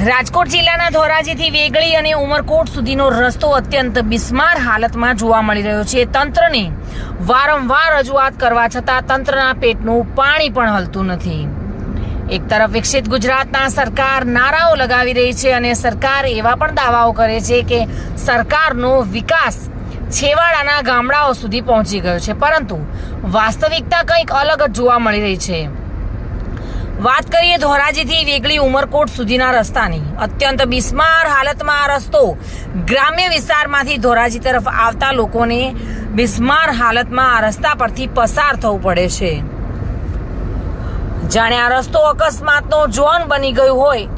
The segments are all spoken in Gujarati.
રાજકોટ જિલ્લાના ધોરાજીથી વેગળી અને ઉમરકોટ સુધીનો રસ્તો અત્યંત બિસ્માર હાલતમાં જોવા મળી રહ્યો છે। તંત્રને વારંવાર રજૂઆત કરવા છતાં તંત્રના પેટનું પાણી પણ હલતું નથી। એક તરફ વિકસિત ગુજરાતના સરકાર નારાઓ લગાવી રહી છે અને સરકાર એવા પણ દાવાઓ કરે છે કે સરકારનો વિકાસ છેવાડાના ગામડાઓ સુધી પહોંચી ગયો છે, પરંતુ વાસ્તવિકતા કંઈક અલગ જ જોવા મળી રહી છે। વાત કરીએ ધોરાજીથી વેગળી ઉમરકોટ સુધીના રસ્તાની, અત્યંત બિસ્માર હાલતમાં આ રસ્તો ગ્રામ્ય વિસ્તારમાંથી ધોરાજી તરફ આવતા લોકોને બિસ્માર હાલતમાં આ રસ્તા પરથી પસાર થવું પડે છે। જાણે આ રસ્તો અકસ્માતનો ઝોન બની ગયું હોય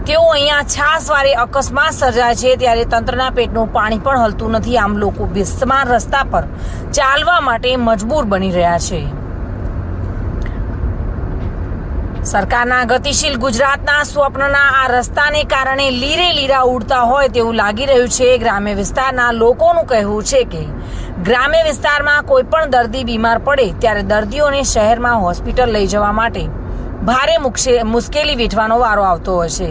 તેવું અહીંયા છાસવારે અકસ્માત સર્જાય છે, ત્યારે તંત્રના પેટનું પાણી પણ હલતું નથી। આમ લોકો બિસ્માર રસ્તા પર ચાલવા માટે મજબૂર બની રહ્યા છે। સરકારના ગતિશીલ ગુજરાતના સ્વપ્નના આ રસ્તાને કારણે લીરે લીરા ઉડતા હોય તેવું લાગી રહ્યું છે। ગ્રામ્ય વિસ્તારના લોકોનું કહેવું છે કે ગ્રામ્ય વિસ્તારમાં કોઈ પણ દર્દી બીમાર પડે ત્યારે દર્દીઓને શહેરમાં હોસ્પિટલ લઈ જવા માટે ભારે મુશ્કેલી વેઠવાનો વારો આવતો હોય છે।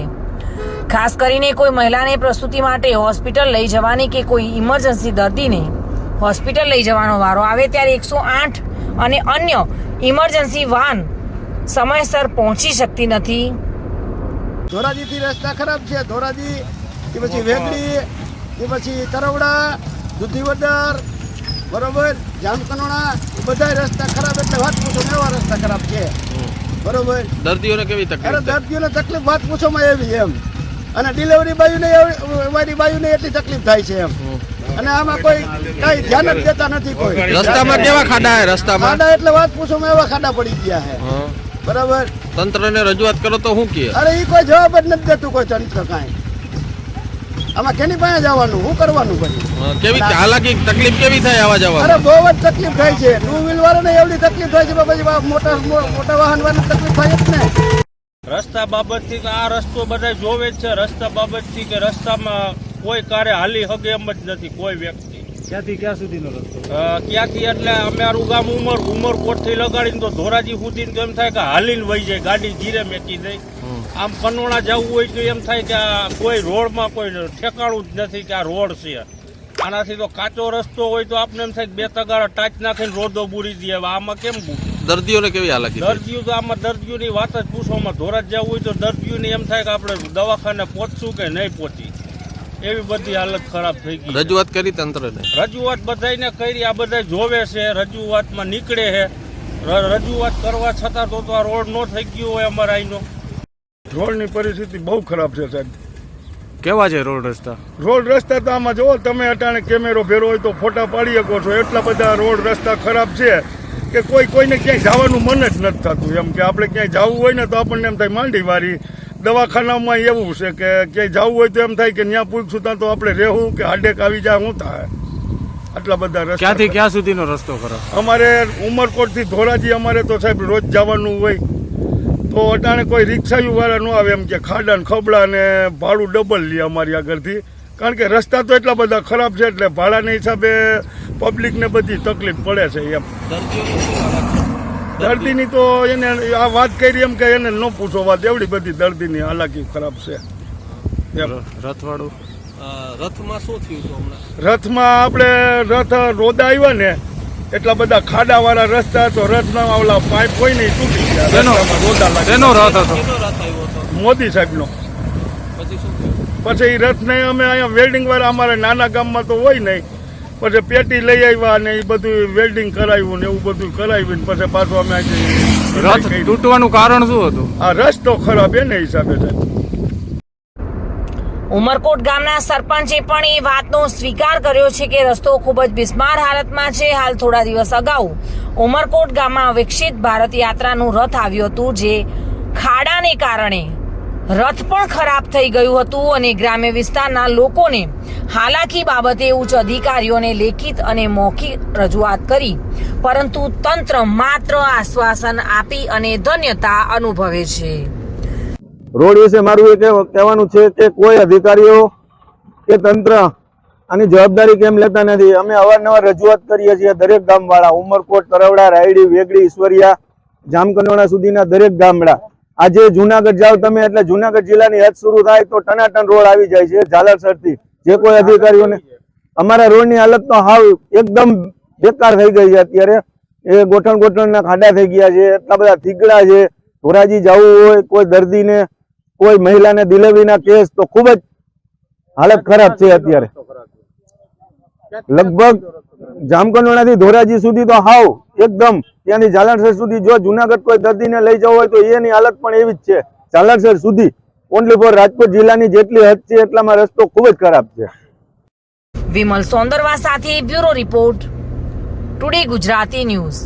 ખાસ કરીને કોઈ મહિલાને પ્રસૂતિ માટે હોસ્પિટલ લઈ જવાની કે કોઈ ઇમરજન્સી દર્દીને હોસ્પિટલ લઈ જવાનો વારો આવે ત્યારે 108 અને અન્ય ઇમરજન્સી વાહન સમયસર પહોંચી શકતી નથી। ધોરાજીથી રસ્તા ખરાબ છે। ધોરાજી કે પછી વેગડી કે પછી તરવડા, દુધીવદર, બરોબર, જામકનોડા, બધા રસ્તા ખરાબ, એટલે વાત પૂછો એવા રસ્તા ખરાબ છે, બરોબર। દર્દીઓને કેવી તકલીફ? દર્દીઓને તકલીફ વાત પૂછોમાં એવી એમ, અને ડિલિવરી બાયુને એટલી તકલીફ થાય છે એમ, અને આમાં કોઈ કઈ ધ્યાન જ દેતા નથી કોઈ। રસ્તામાં કેવા ખાડા? રસ્તામાં ખાડા એટલે વાત પૂછોમાં એવા ખાડા પડી ગયા છે, બરાબર। તંત્રને રજૂઆત કરો તો શું કહે? અરે એ કોઈ જવાબ જ નથી દેતું કોઈ તંત્ર કાંઈ। આમાં કેની પાસે જવાનું, શું કરવાનું પછી? કેવી હાલાકી તકલીફ કેવી થાય આવા જવા? અરે બહુ જ તકલીફ થાય છે। ટુ વ્હીલ વાળાને એવડી તકલીફ થાય છે, પછી મોટા વાહન વાળાને તકલીફ થાય જ ને। રસ્તા બાબતથી આ રસ્તો બધા જોવે જ છે। રસ્તા બાબતથી કે રસ્તામાં કોઈ કારે હાલી હગે એમ જ નથી કોઈ વ્યક્તિ। ક્યાંથી ક્યાં સુધીનો રસ્તો? ક્યાંથી એટલે અમારું ગામ ઉમરકોટથી લગાડીને તો ધોરાજી સુધી તો એમ થાય કે હાલીને વહી જાય, ગાડી ધીરે મેકી દઈ। આમ કનોડા જવું હોય તો એમ થાય કે આ કોઈ રોડમાં કોઈ ઠેકાણું જ નથી કે આ રોડ છે। આનાથી તો કાચો રસ્તો હોય તો આપણે એમ થાય કે બે તગારા ટાચ નાખીને રોડો બુરી દે। આમાં કેમ દર્દીઓને કેવી હાલાકી? દર્દીઓ તો આમાં દર્દીઓની વાત જ પૂછવામાં, ધોરાજી જવું હોય તો દર્દીઓને એમ થાય કે આપણે દવાખાને પહોંચશું કે નહીં પહોંચી, એવી બધી હાલત ખરાબ થઈ ગઈ। રજૂઆત કરી તંત્રને? રજૂઆત બધાને કરી, આ બધા જોવે છે, રજૂઆતમાં નીકળે છે। રજૂઆત કરવા છતાં તો આ રોડ નો થઈ ગયો હોય અમારા અહીંનો। રોડની પરિસ્થિતિ બહુ ખરાબ છે સાહેબ। કેવા છે રોડ રસ્તા? રોડ રસ્તા તો આમાં જોવો તમે, અટાણે કેમેરો ફેરો હોય તો ફોટા પાડી શકો છો, એટલા બધા રોડ રસ્તા ખરાબ છે કે કોઈને ક્યાંય જવાનું મન જ નથી થતું એમ, કે આપણે ક્યાંય જવું હોય ને તો આપણને એમ થાય માંડી વારી। દવાખાનામાં એવું છે કે ક્યાંય જવું હોય તો એમ થાય કે ત્યાં પૂછશું ત્યાં તો આપણે રહેવું કે હાડેક આવી જાય, શું થાય? આટલા બધા રસ્તા। ક્યાંથી ક્યાં સુધીનો રસ્તો ખરાબ? અમારે ઉમરકોટથી ધોરાજી અમારે તો સાહેબ રોજ જવાનું હોય તો અટાણે કોઈ રિક્ષાયું વાળા ન આવે એમ, કે ખાડા ને ખબડા ને ભાડું ડબલ લે અમારી આગળથી, કારણ કે રસ્તા તો એટલા બધા ખરાબ છે, એટલે ભાડાના હિસાબે પબ્લિકને બધી તકલીફ પડે છે એમ। દર્દીની તો એને આ વાત કરી એમ કે એને ન પૂછો વાત, એવડી બધી દર્દીની હાલાકી ખરાબ છે એમ। રથવાળું રથમાં શું થયું હતું હમણાં? રથમાં આપણે રથ રોદા આવ્યા ને એટલા બધા ખાડા વાળા રસ્તા, તો રથના ઓલા પાઇપ હોય ને તૂટી ગયા। રોદા લાગે। શેનો રથ હતો? મોદી સાહેબનો। પછી શું થયું? પછી એ રથને અમે અહીંયા વેલ્ડિંગ વાળા અમારે નાના ગામમાં તો હોય નહીં, પછી પેટી લઈ આવ્યા ને એ બધું વેલ્ડિંગ કરાવ્યું ને એવું બધું કરાવ્યું, પછી પાછું અમે રથ તૂટવાનું કારણ શું હતું? આ રસ્તો ખરાબ એને હિસાબે સાહેબ। ઉમરકોટ ગામના સરપંચે પણ એ વાતનો સ્વીકાર કર્યો છે કે રસ્તો ખૂબ જ બિસ્માર હાલતમાં છે। હાલ થોડા દિવસ અગાઉ ઉમરકોટ ગામમાં વિકસિત ભારત યાત્રાનું રથ આવ્યું હતું, જે ખાડાને કારણે રથ પણ ખરાબ થઈ ગયું હતું અને ગ્રામ્ય વિસ્તારના લોકોને હાલાકી બાબતે ઉચ્ચ અધિકારીઓને લેખિત અને મૌખિક રજૂઆત કરી, પરંતુ તંત્ર માત્ર આશ્વાસન આપી અને ધન્યતા અનુભવે છે। રોડ વિશે મારું એ કહેવાનું છે કે કોઈ અધિકારીઓ કે તંત્ર આની જવાબદારી કેમ લેતા નથી? અમે અવારનવાર રજૂઆત કરીએ છીએ, દરેક ગામવાળા, ઉમરકોટ, તરવડા, રાયડી, વેગડી, ઈશ્વરિયા, જામકંડોળા સુધીના દરેક ગામડા, આજે જુનાગઢ જાઓ તમે એટલે જુનાગઢ જિલ્લાની હદ શરૂ થાય તો ટનાટન રોડ આવી જાય છે ઝાલાસર થી. જે કોઈ અધિકારીઓને અમારા રોડની હાલત તો હાવ એકદમ બેકાર થઈ ગઈ છે અત્યારે. એ ગોઠણના ખાડા થઈ ગયા છે, એટલા બધા થીગડા છે. ધોરાજી જવું હોય કોઈ દર્દીને, કોઈ મહિલાને ડિલિવરીના કેસ તો ખૂબ જ હાલત ખરાબ છે અત્યારે. લગભગ જામકંડોળાથી ધોરાજી સુધી તો હાવ એકદમ, ત્યાંથી ઝાલાસર સુધી જો જુનાગઢ કોઈ દર્દીને લઈ જવું હોય તો એની હાલત પણ એવી જ છે. ઝાલાસર સુધી ઓનલી ફોર રાજકોટ જિલ્લાની જેટલી હદ છે એટલામાં રસ્તો ખૂબ જ ખરાબ છે. વિમલ સોંદરવા સાથે bureau report, today Gujarati news.